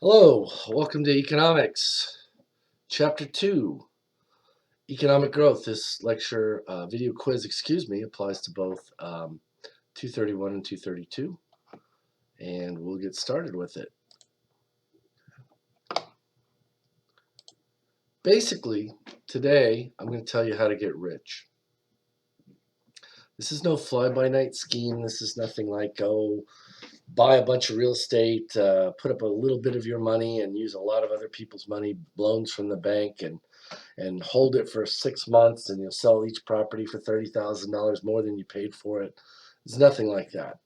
Hello, welcome to Economics, Chapter 2, Economic Growth. This lecture, video quiz, applies to both 231 and 232, and we'll get started with it. Basically, today I'm going to tell you how to get rich. This is no fly-by-night scheme. This is nothing like, buy a bunch of real estate, put up a little bit of your money and use a lot of other people's money, loans from the bank, and hold it for 6 months, and you'll sell each property for $30,000 more than you paid for it. It's nothing like that.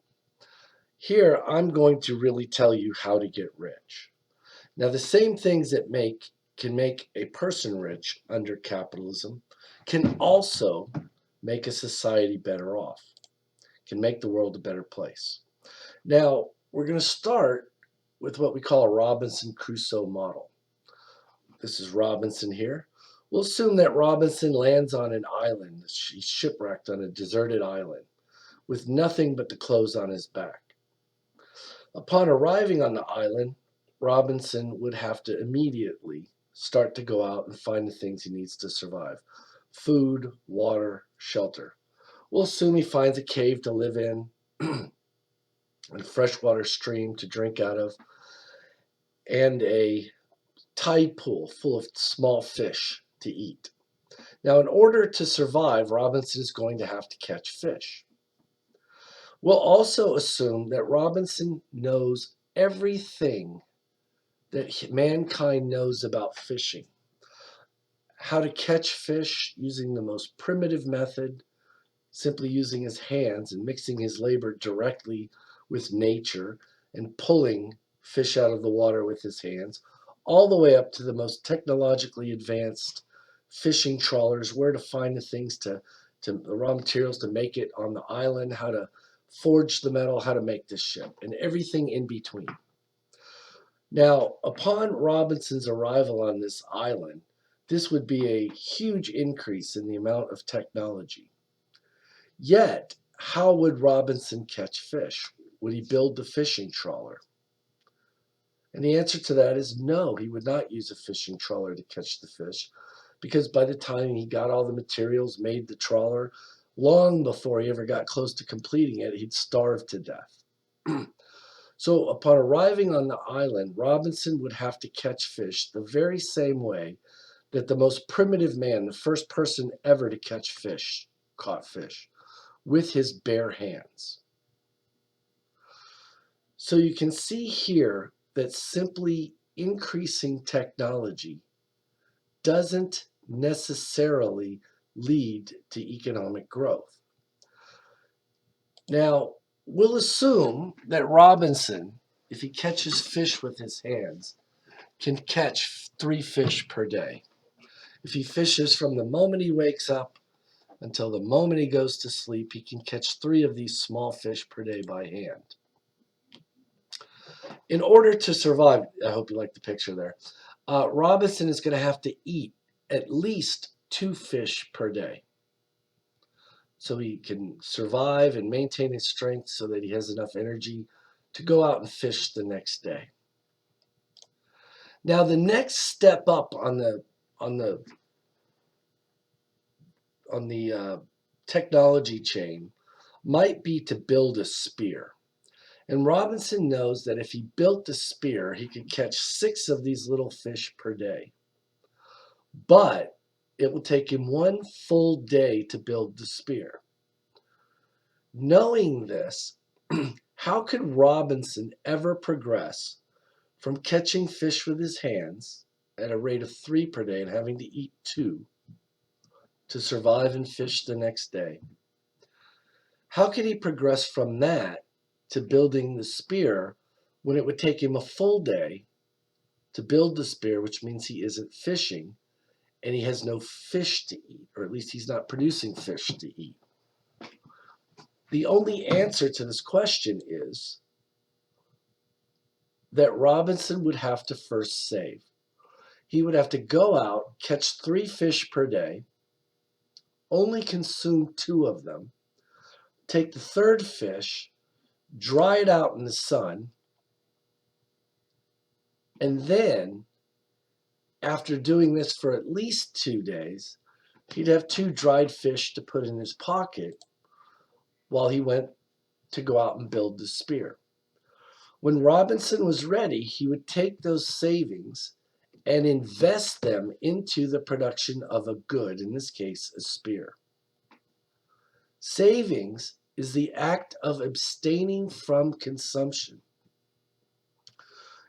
Here, I'm going to really tell you how to get rich. Now, the same things that can make a person rich under capitalism can also make a society better off, can make the world a better place. Now, we're going to start with what we call a Robinson Crusoe model. This is Robinson here. We'll assume that Robinson lands on an island. He's shipwrecked on a deserted island with nothing but the clothes on his back. Upon arriving on the island, Robinson would have to immediately start to go out and find the things he needs to survive: food, water, shelter. We'll assume he finds a cave to live in, a freshwater stream to drink out of, and a tide pool full of small fish to eat. Now, in order to survive, Robinson is going to have to catch fish. We'll also assume that Robinson knows everything that mankind knows about fishing. How to catch fish using the most primitive method, simply using his hands and mixing his labor directly with nature and pulling fish out of the water with his hands, all the way up to the most technologically advanced fishing trawlers, where to find the things to the raw materials to make it on the island, how to forge the metal, how to make this ship, and everything in between. Now, upon Robinson's arrival on this island, this would be a huge increase in the amount of technology. Yet, how would Robinson catch fish? Would he build the fishing trawler? And the answer to that is no, he would not use a fishing trawler to catch the fish, because by the time he got all the materials, made the trawler, long before he ever got close to completing it, he'd starve to death. So upon arriving on the island, Robinson would have to catch fish the very same way that the most primitive man, the first person ever to catch fish, caught fish, with his bare hands. So you can see here that simply increasing technology doesn't necessarily lead to economic growth. Now, we'll assume that Robinson, if he catches fish with his hands, can catch 3 fish per day. If he fishes from the moment he wakes up until the moment he goes to sleep, he can catch 3 of these small fish per day by hand. In order to survive, I hope you like the picture there, Robinson is going to have to eat at least 2 fish per day, so he can survive and maintain his strength so that he has enough energy to go out and fish the next day. Now, the next step up on the technology chain might be to build a spear. And Robinson knows that if he built a spear, he could catch 6 of these little fish per day. But it will take him 1 full day to build the spear. Knowing this, how could Robinson ever progress from catching fish with his hands at a rate of 3 per day and having to eat 2 to survive and fish the next day? How could he progress from that to building the spear when it would take him a full day to build the spear, which means he isn't fishing and he has no fish to eat, or at least he's not producing fish to eat? The only answer to this question is that Robinson would have to first save. He would have to go out, catch 3 fish per day, only consume 2 of them, take the third fish, dry it out in the sun, And then, after doing this for at least 2 days, he'd have 2 dried fish to put in his pocket while he went to go out and build the spear. When Robinson was ready, he would take those savings and invest them into the production of a good, in this case, a spear. Savings is the act of abstaining from consumption.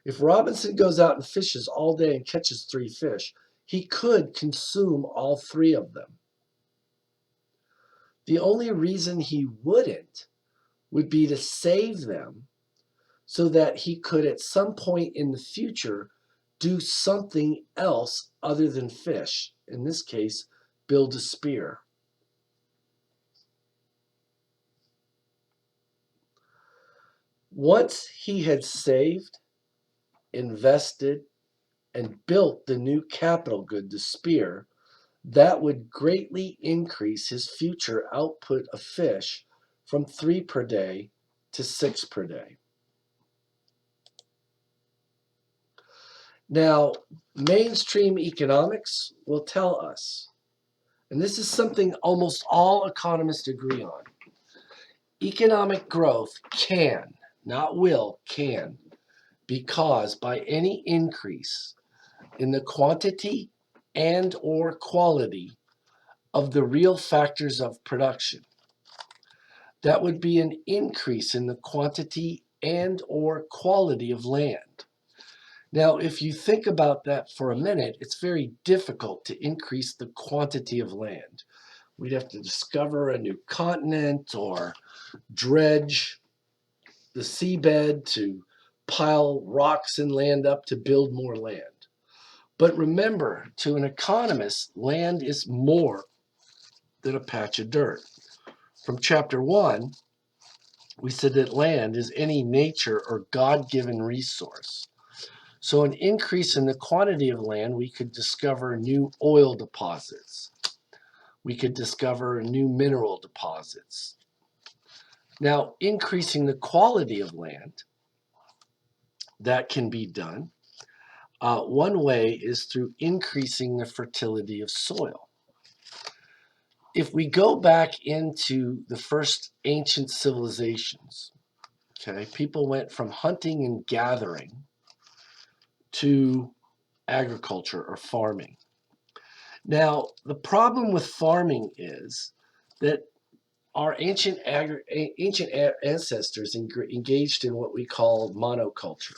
If Robinson goes out and fishes all day and catches 3 fish, he could consume all 3 of them. The only reason he wouldn't would be to save them so that he could at some point in the future do something else other than fish. In this case, build a spear. Once he had saved, invested, and built the new capital good, the spear, that would greatly increase his future output of fish from 3 per day to 6 per day. Now, mainstream economics will tell us, and this is something almost all economists agree on, economic growth can, not will, can be caused by any increase in the quantity and or quality of the real factors of production. That would be an increase in the quantity and or quality of land. Now, if you think about that for a minute, it's very difficult to increase the quantity of land. We'd have to discover a new continent or dredge the seabed to pile rocks and land up to build more land. But remember, to an economist, land is more than a patch of dirt. From chapter 1, we said that land is any nature or God-given resource. So an increase in the quantity of land, we could discover new oil deposits. We could discover new mineral deposits. Now, increasing the quality of land, that can be done. One way is through increasing the fertility of soil. If we go back into the first ancient civilizations, okay, people went from hunting and gathering to agriculture or farming. Now, the problem with farming is that our ancient ancestors engaged in what we call monoculture.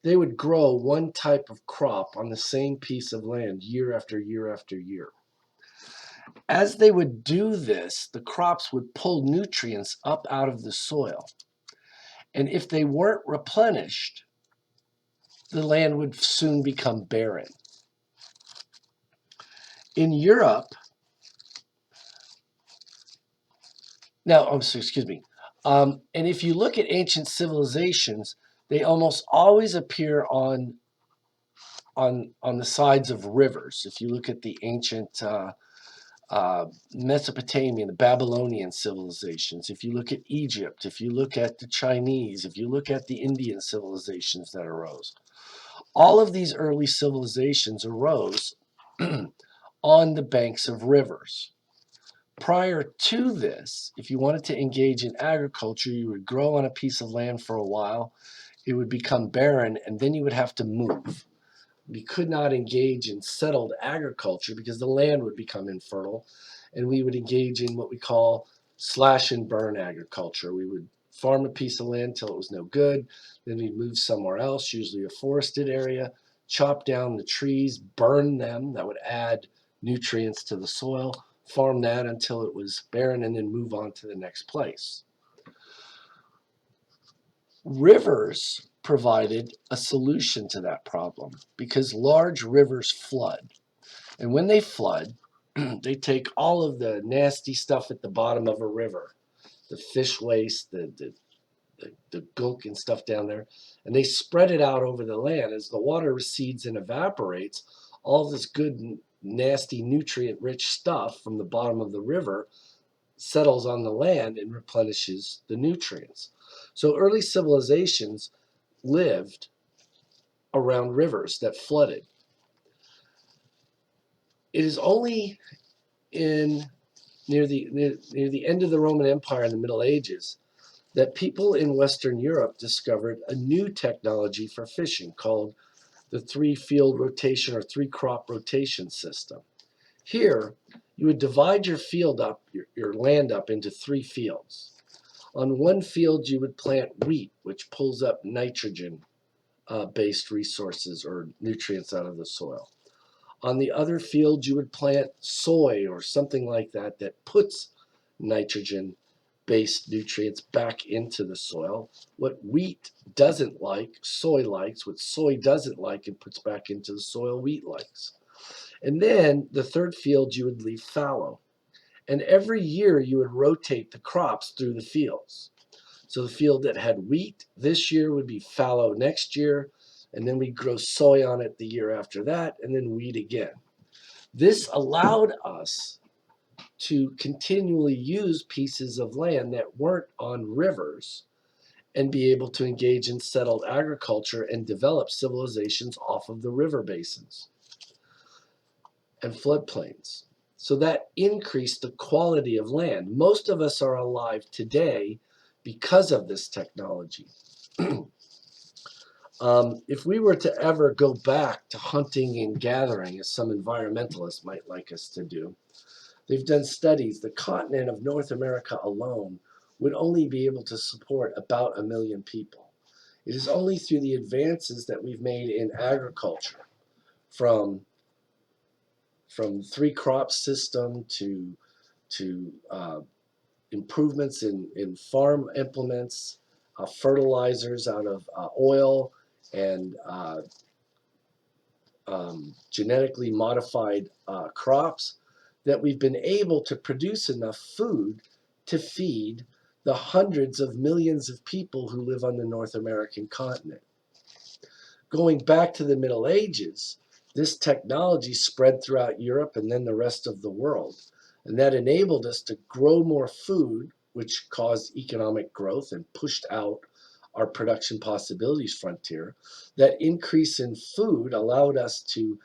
They would grow one type of crop on the same piece of land year after year after year. As they would do this, the crops would pull nutrients up out of the soil. And if they weren't replenished, the land would soon become barren. In Europe, and if you look at ancient civilizations, they almost always appear on the sides of rivers. If you look at the ancient Mesopotamian, the Babylonian civilizations, if you look at Egypt, if you look at the Chinese, if you look at the Indian civilizations that arose, all of these early civilizations arose on the banks of rivers. Prior to this, if you wanted to engage in agriculture, you would grow on a piece of land for a while, it would become barren, and then you would have to move. We could not engage in settled agriculture because the land would become infertile, and we would engage in what we call slash and burn agriculture. We would farm a piece of land till it was no good, then we'd move somewhere else, usually a forested area, chop down the trees, burn them, that would add nutrients to the soil, farm that until it was barren, and then move on to the next place. Rivers provided a solution to that problem because large rivers flood. And when they flood, they take all of the nasty stuff at the bottom of a river, the fish waste, the gunk and stuff down there, and they spread it out over the land. As the water recedes and evaporates, all this good, nasty, nutrient-rich stuff from the bottom of the river settles on the land and replenishes the nutrients. So early civilizations lived around rivers that flooded. It is only near the end of the Roman Empire in the Middle Ages that people in Western Europe discovered a new technology for fishing called the three-field rotation or three-crop rotation system. Here, you would divide your field up, your land up into 3 fields. On one field, you would plant wheat, which pulls up nitrogen-based resources or nutrients out of the soil. On the other field, you would plant soy or something like that that puts nitrogen-based nutrients back into the soil. What wheat doesn't like, soy likes. What soy doesn't like and puts back into the soil, wheat likes. And then the third field you would leave fallow. And every year you would rotate the crops through the fields. So the field that had wheat this year would be fallow next year, and then we'd grow soy on it the year after that, and then wheat again. This allowed us to continually use pieces of land that weren't on rivers and be able to engage in settled agriculture and develop civilizations off of the river basins and floodplains. So that increased the quality of land. Most of us are alive today because of this technology. If we were to ever go back to hunting and gathering, as some environmentalists might like us to do, they've done studies. The continent of North America alone would only be able to support about 1 million people. It is only through the advances that we've made in agriculture, from three-crop system to improvements in farm implements, fertilizers out of oil, and genetically modified crops, that we've been able to produce enough food to feed the hundreds of millions of people who live on the North American continent. Going back to the Middle Ages, this technology spread throughout Europe and then the rest of the world. And that enabled us to grow more food, which caused economic growth and pushed out our production possibilities frontier. That increase in food allowed us to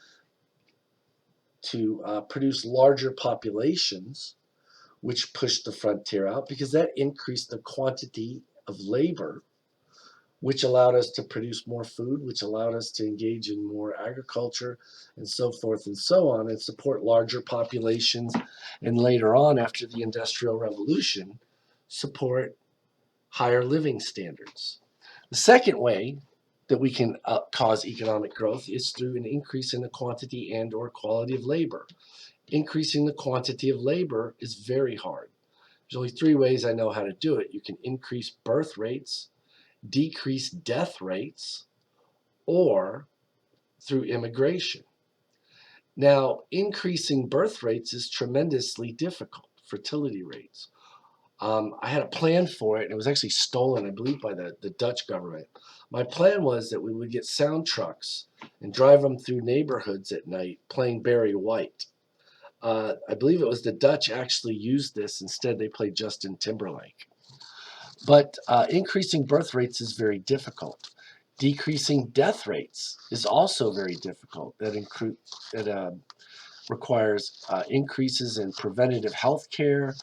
produce larger populations, which pushed the frontier out because that increased the quantity of labor, which allowed us to produce more food, which allowed us to engage in more agriculture and so forth and so on, and support larger populations. And later on, after the Industrial Revolution, support higher living standards. The second way that we can cause economic growth is through an increase in the quantity and or quality of labor. Increasing the quantity of labor is very hard. There's only 3 ways I know how to do it. You can increase birth rates, decrease death rates, or through immigration. Now, increasing birth rates is tremendously difficult, fertility rates. I had a plan for it, and it was actually stolen, I believe, by the Dutch government. My plan was that we would get sound trucks and drive them through neighborhoods at night playing Barry White. I believe it was the Dutch actually used this. Instead, they played Justin Timberlake. But increasing birth rates is very difficult. Decreasing death rates is also very difficult. That requires increases in preventative health care,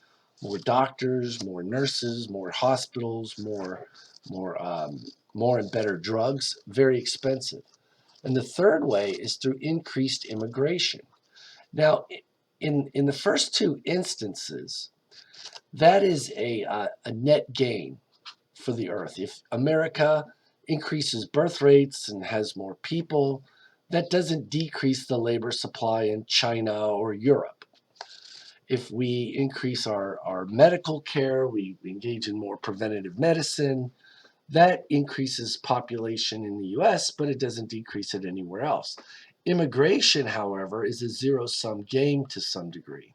more doctors, more nurses, more hospitals, more and better drugs. Very expensive. And the third way is through increased immigration. Now, in the first 2 instances, that is a net gain for the earth. If America increases birth rates and has more people, that doesn't decrease the labor supply in China or Europe. If we increase our medical care, we engage in more preventative medicine, that increases population in the US, but it doesn't decrease it anywhere else. Immigration, however, is a zero-sum game to some degree.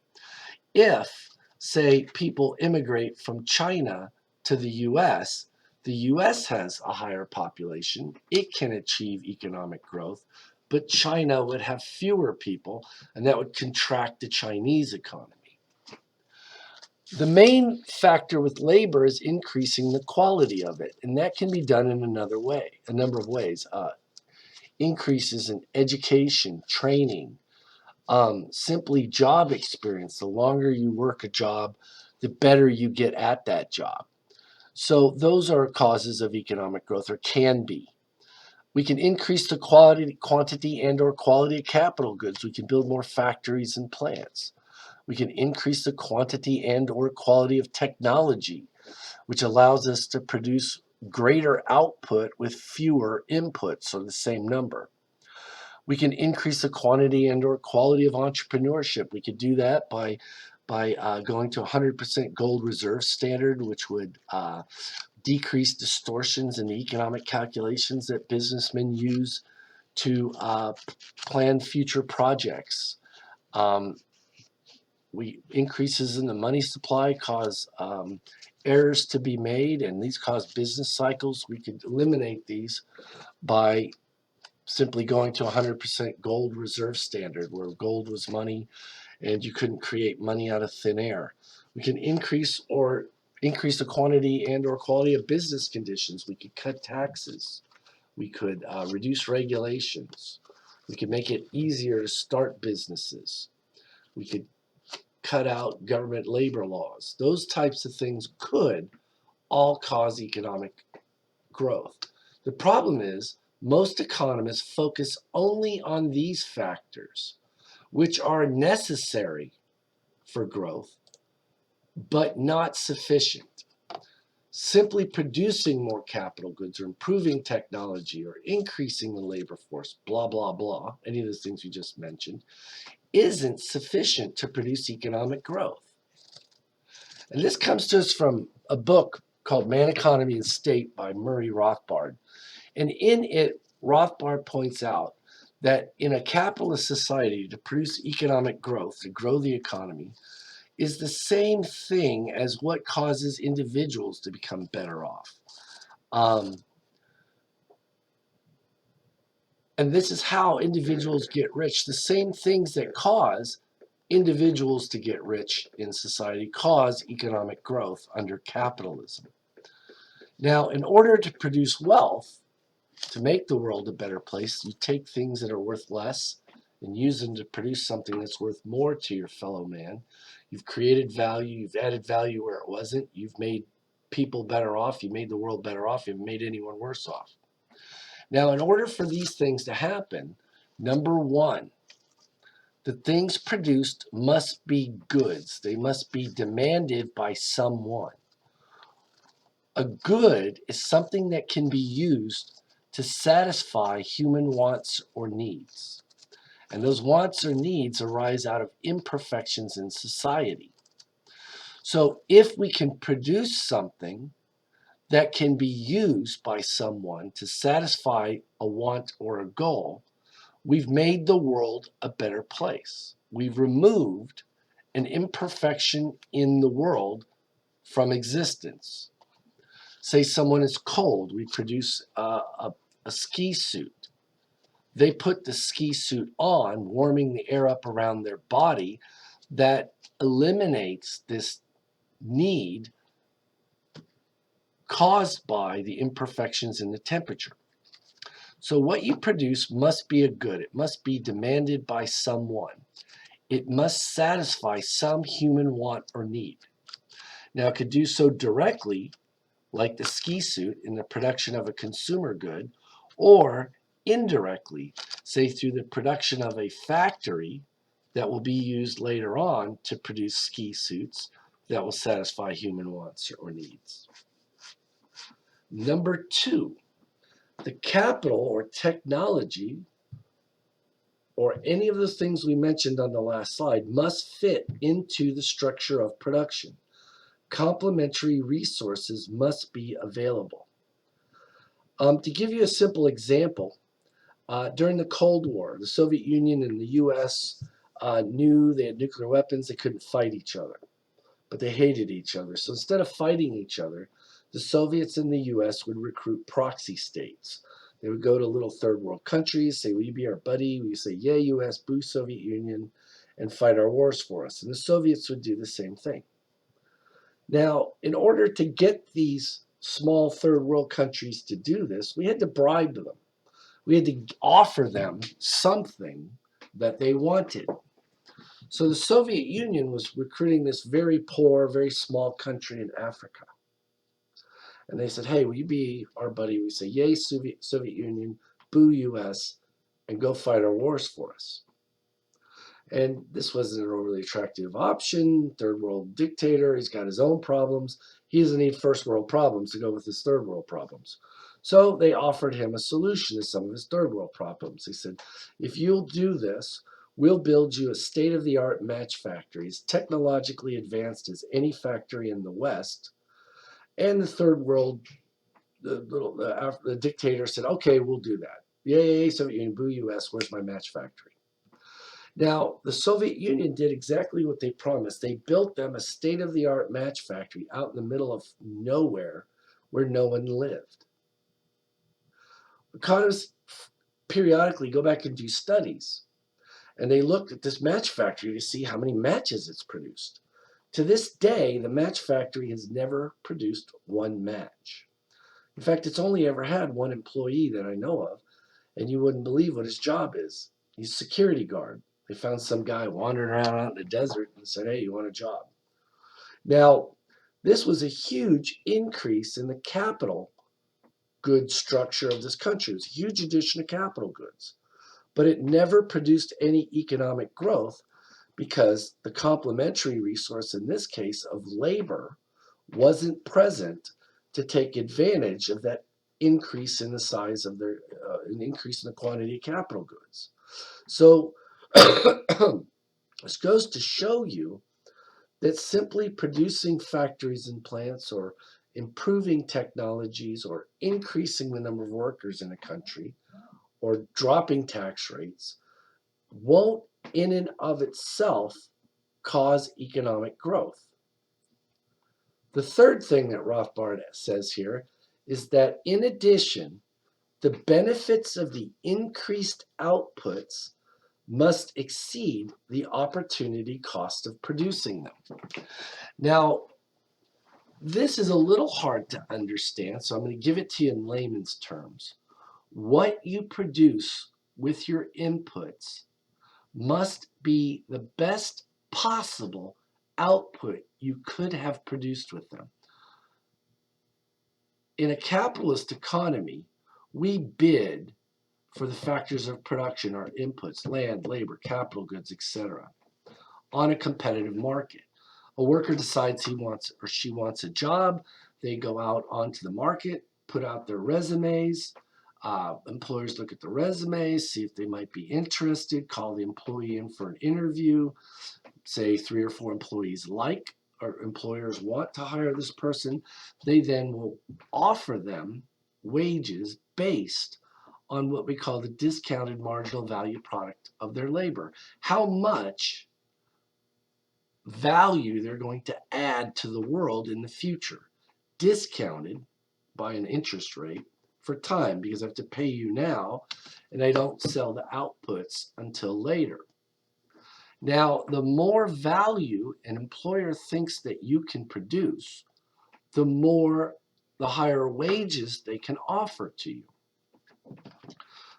If, say, people immigrate from China to the US has a higher population, it can achieve economic growth, but China would have fewer people, and that would contract the Chinese economy. The main factor with labor is increasing the quality of it, and that can be done in a number of ways. increases in education, training, simply job experience. The longer you work a job, the better you get at that job. So those are causes of economic growth, or can be. We can increase the quantity and or quality of capital goods. We can build more factories and plants. We can increase the quantity and or quality of technology, which allows us to produce greater output with fewer inputs, or the same number. We can increase the quantity and or quality of entrepreneurship. We could do that by going to 100% gold reserve standard, which would decrease distortions in the economic calculations that businessmen use to plan future projects. Increases in the money supply cause errors to be made, and these cause business cycles. We could eliminate these by simply going to 100% gold reserve standard, where gold was money and you couldn't create money out of thin air. We can increase the quantity and or quality of business conditions. We could cut taxes. We could reduce regulations. We could make it easier to start businesses. We could cut out government labor laws. Those types of things could all cause economic growth. The problem is most economists focus only on these factors, which are necessary for growth, but not sufficient. Simply producing more capital goods or improving technology or increasing the labor force, blah, blah, blah, any of those things we just mentioned, isn't sufficient to produce economic growth. And this comes to us from a book called Man, Economy, and State by Murray Rothbard. And in it, Rothbard points out that in a capitalist society, to produce economic growth, to grow the economy, is the same thing as what causes individuals to become better off. And this is how individuals get rich. The same things that cause individuals to get rich in society cause economic growth under capitalism. Now, in order to produce wealth, to make the world a better place, you take things that are worth less and use them to produce something that's worth more to your fellow man. You've created value, you've added value where it wasn't, you've made people better off, you made the world better off, you haven't made anyone worse off. Now, in order for these things to happen, number one, the things produced must be goods. They must be demanded by someone. A good is something that can be used to satisfy human wants or needs. And those wants or needs arise out of imperfections in society. So if we can produce something that can be used by someone to satisfy a want or a goal, we've made the world a better place. We've removed an imperfection in the world from existence. Say someone is cold, we produce a ski suit. They put the ski suit on, warming the air up around their body, that eliminates this need caused by the imperfections in the temperature. So what you produce must be a good. It must be demanded by someone. It must satisfy some human want or need. Now, it could do so directly, like the ski suit in the production of a consumer good, or indirectly, say through the production of a factory that will be used later on to produce ski suits that will satisfy human wants or needs. Number two, the capital or technology or any of those things we mentioned on the last slide must fit into the structure of production. Complementary resources must be available. To give you a simple example, during the Cold War, the Soviet Union and the US knew they had nuclear weapons. They couldn't fight each other, but they hated each other. So instead of fighting each other, the Soviets and the US would recruit proxy states. They would go to little third world countries, say, will you be our buddy? We say, yeah, US, boo Soviet Union, and fight our wars for us. And the Soviets would do the same thing. Now, in order to get these small third world countries to do this, we had to bribe them. We had to offer them something that they wanted. So the Soviet Union was recruiting this very poor, very small country in Africa. And they said, hey, will you be our buddy? We say, yay, Soviet Union, boo US, and go fight our wars for us. And this wasn't an overly attractive option. Third world dictator, he's got his own problems. He doesn't need first world problems to go with his third world problems. So they offered him a solution to some of his third world problems. They said, if you'll do this, we'll build you a state-of-the-art match factory, as technologically advanced as any factory in the West. And the third world, the dictator said, okay, we'll do that. Yay, Soviet Union, boo US, where's my match factory? Now, the Soviet Union did exactly what they promised. They built them a state-of-the-art match factory out in the middle of nowhere where no one lived. Economists periodically go back and do studies, and they looked at this match factory to see how many matches it's produced. To this day, the match factory has never produced one match. In fact, it's only ever had one employee that I know of, and you wouldn't believe what his job is. He's a security guard. They found some guy wandering around out in the desert and said, hey, you want a job? Now, this was a huge increase in the capital goods structure of this country. It was a huge addition of capital goods. But it never produced any economic growth because the complementary resource, in this case of labor, wasn't present to take advantage of that increase in the size of their, an increase in the quantity of capital goods. So this goes to show you that simply producing factories and plants or improving technologies or increasing the number of workers in a country or dropping tax rates won't in and of itself cause economic growth. The third thing that Rothbard says here is that in addition, the benefits of the increased outputs must exceed the opportunity cost of producing them. Now, this is a little hard to understand, so I'm going to give it to you in layman's terms. What you produce with your inputs must be the best possible output you could have produced with them. In a capitalist economy, we bid for the factors of production, our inputs, land, labor, capital goods, etc., on a competitive market. A worker decides he wants or she wants a job. They go out onto the market, put out their resumes. Employers look at the resumes, see if they might be interested, call the employee in for an interview. Say 3 or 4 employees like or employers want to hire this person. They then will offer them wages based on what we call the discounted marginal value product of their labor. How much value they're going to add to the world in the future, discounted by an interest rate for time, because I have to pay you now and I don't sell the outputs until later. Now, the more value an employer thinks that you can produce, the higher wages they can offer to you.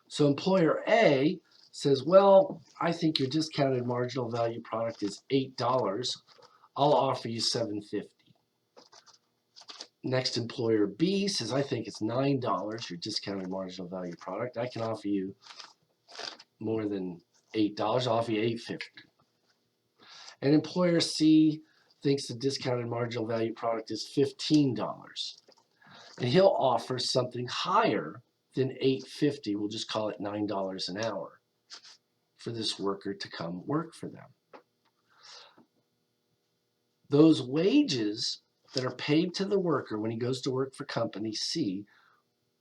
So employer A says, well, I think your discounted marginal value product is $8. I'll offer you $7.50. Next employer B says, I think it's $9, your discounted marginal value product. I can offer you more than $8. I'll offer you $8.50. And employer C thinks the discounted marginal value product is $15. And he'll offer something higher than $8.50. We'll just call it $9 an hour for this worker to come work for them. Those wages that are paid to the worker when he goes to work for company C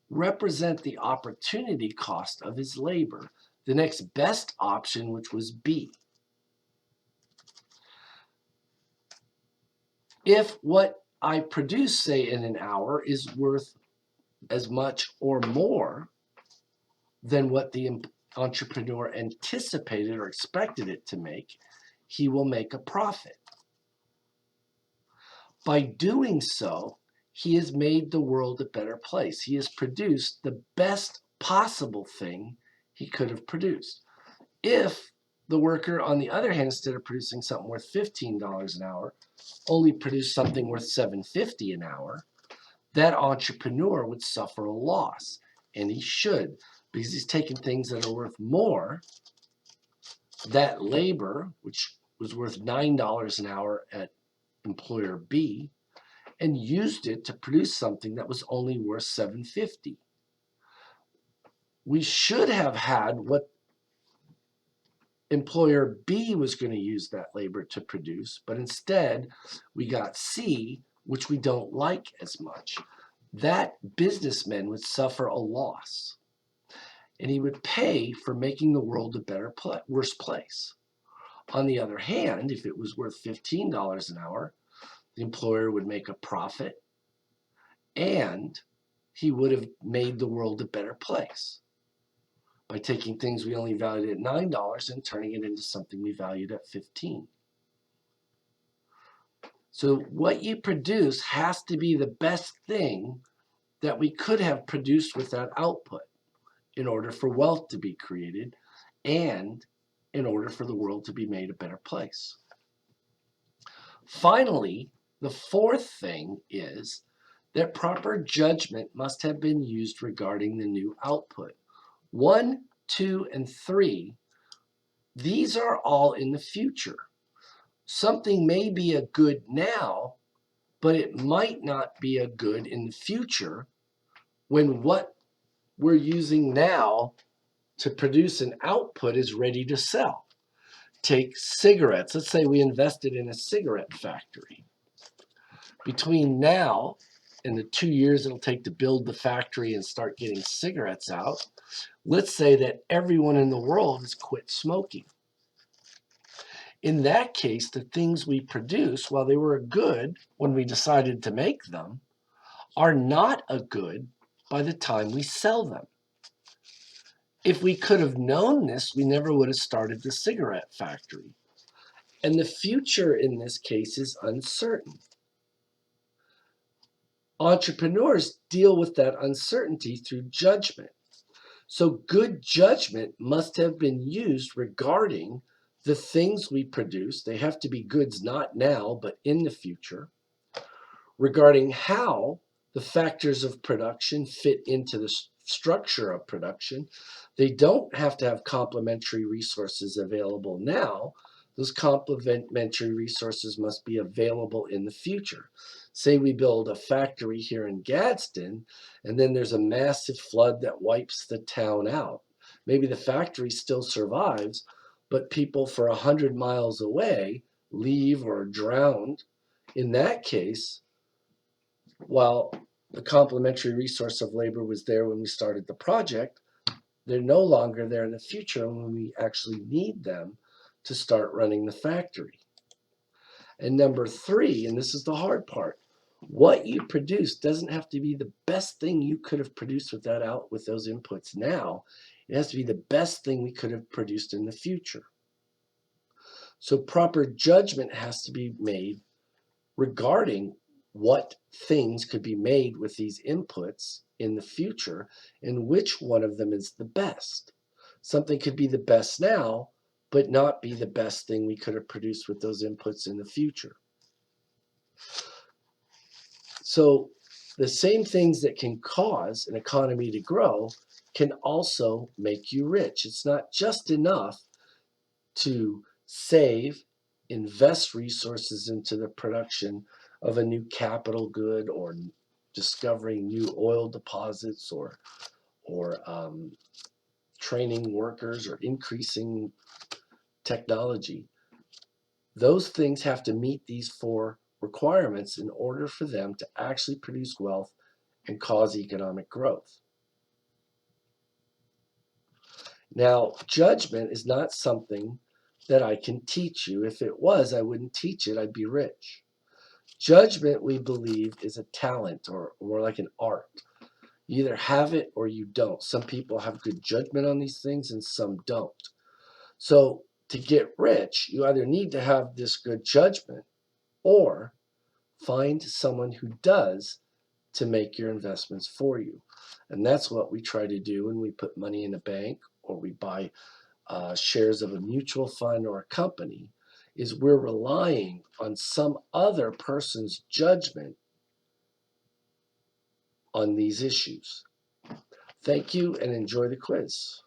represent the opportunity cost of his labor. The next best option, which was B. If what I produce, say, in an hour is worth as much or more than what the entrepreneur anticipated or expected it to make, he will make a profit. By doing so, he has made the world a better place. He has produced the best possible thing he could have produced. If the worker, on the other hand, instead of producing something worth $15 an hour, only produced something worth $7.50 an hour, that entrepreneur would suffer a loss. And he should, because he's taking things that are worth more. That labor, which was worth $9 an hour at employer B, and used it to produce something that was only worth $7.50. We should have had what employer B was going to use that labor to produce, but instead we got C, which we don't like as much. That businessman would suffer a loss, and he would pay for making the world a worse place. On the other hand, if it was worth $15 an hour, the employer would make a profit, and he would have made the world a better place by taking things we only valued at $9 and turning it into something we valued at $15. So what you produce has to be the best thing that we could have produced with that output in order for wealth to be created and in order for the world to be made a better place. Finally, the fourth thing is that proper judgment must have been used regarding the new output. 1, 2, and 3, these are all in the future. Something may be a good now, but it might not be a good in the future when what we're using now to produce an output is ready to sell. Take cigarettes. Let's say we invested in a cigarette factory. Between now and the 2 years it'll take to build the factory and start getting cigarettes out, let's say that everyone in the world has quit smoking. In that case, the things we produce, while they were a good when we decided to make them, are not a good by the time we sell them. If we could have known this, we never would have started the cigarette factory. And the future in this case is uncertain. Entrepreneurs deal with that uncertainty through judgment. So good judgment must have been used regarding the things we produce. They have to be goods not now, but in the future. Regarding how the factors of production fit into the structure of production. They don't have to have complementary resources available now. Those complementary resources must be available in the future. Say we build a factory here in Gadsden, and then there's a massive flood that wipes the town out. Maybe the factory still survives, but people for 100 miles away leave or are drowned. In that case, while the complementary resource of labor was there when we started the project, they're no longer there in the future when we actually need them to start running the factory. And number 3, and this is the hard part, what you produce doesn't have to be the best thing you could have produced with those inputs now. It has to be the best thing we could have produced in the future. So proper judgment has to be made regarding what things could be made with these inputs in the future and which one of them is the best. Something could be the best now, but not be the best thing we could have produced with those inputs in the future. So the same things that can cause an economy to grow can also make you rich. It's not just enough to save, invest resources into the production of a new capital good or discovering new oil deposits or training workers or increasing technology. Those things have to meet these 4 requirements in order for them to actually produce wealth and cause economic growth. Now, judgment is not something that I can teach you. If it was, I wouldn't teach it. I'd be rich. Judgment, we believe, is a talent or more like an art. You either have it or you don't. Some people have good judgment on these things and some don't. So to get rich, you either need to have this good judgment or find someone who does to make your investments for you. And that's what we try to do when we put money in a bank or we buy shares of a mutual fund or a company, is we're relying on some other person's judgment on these issues. Thank you and enjoy the quiz.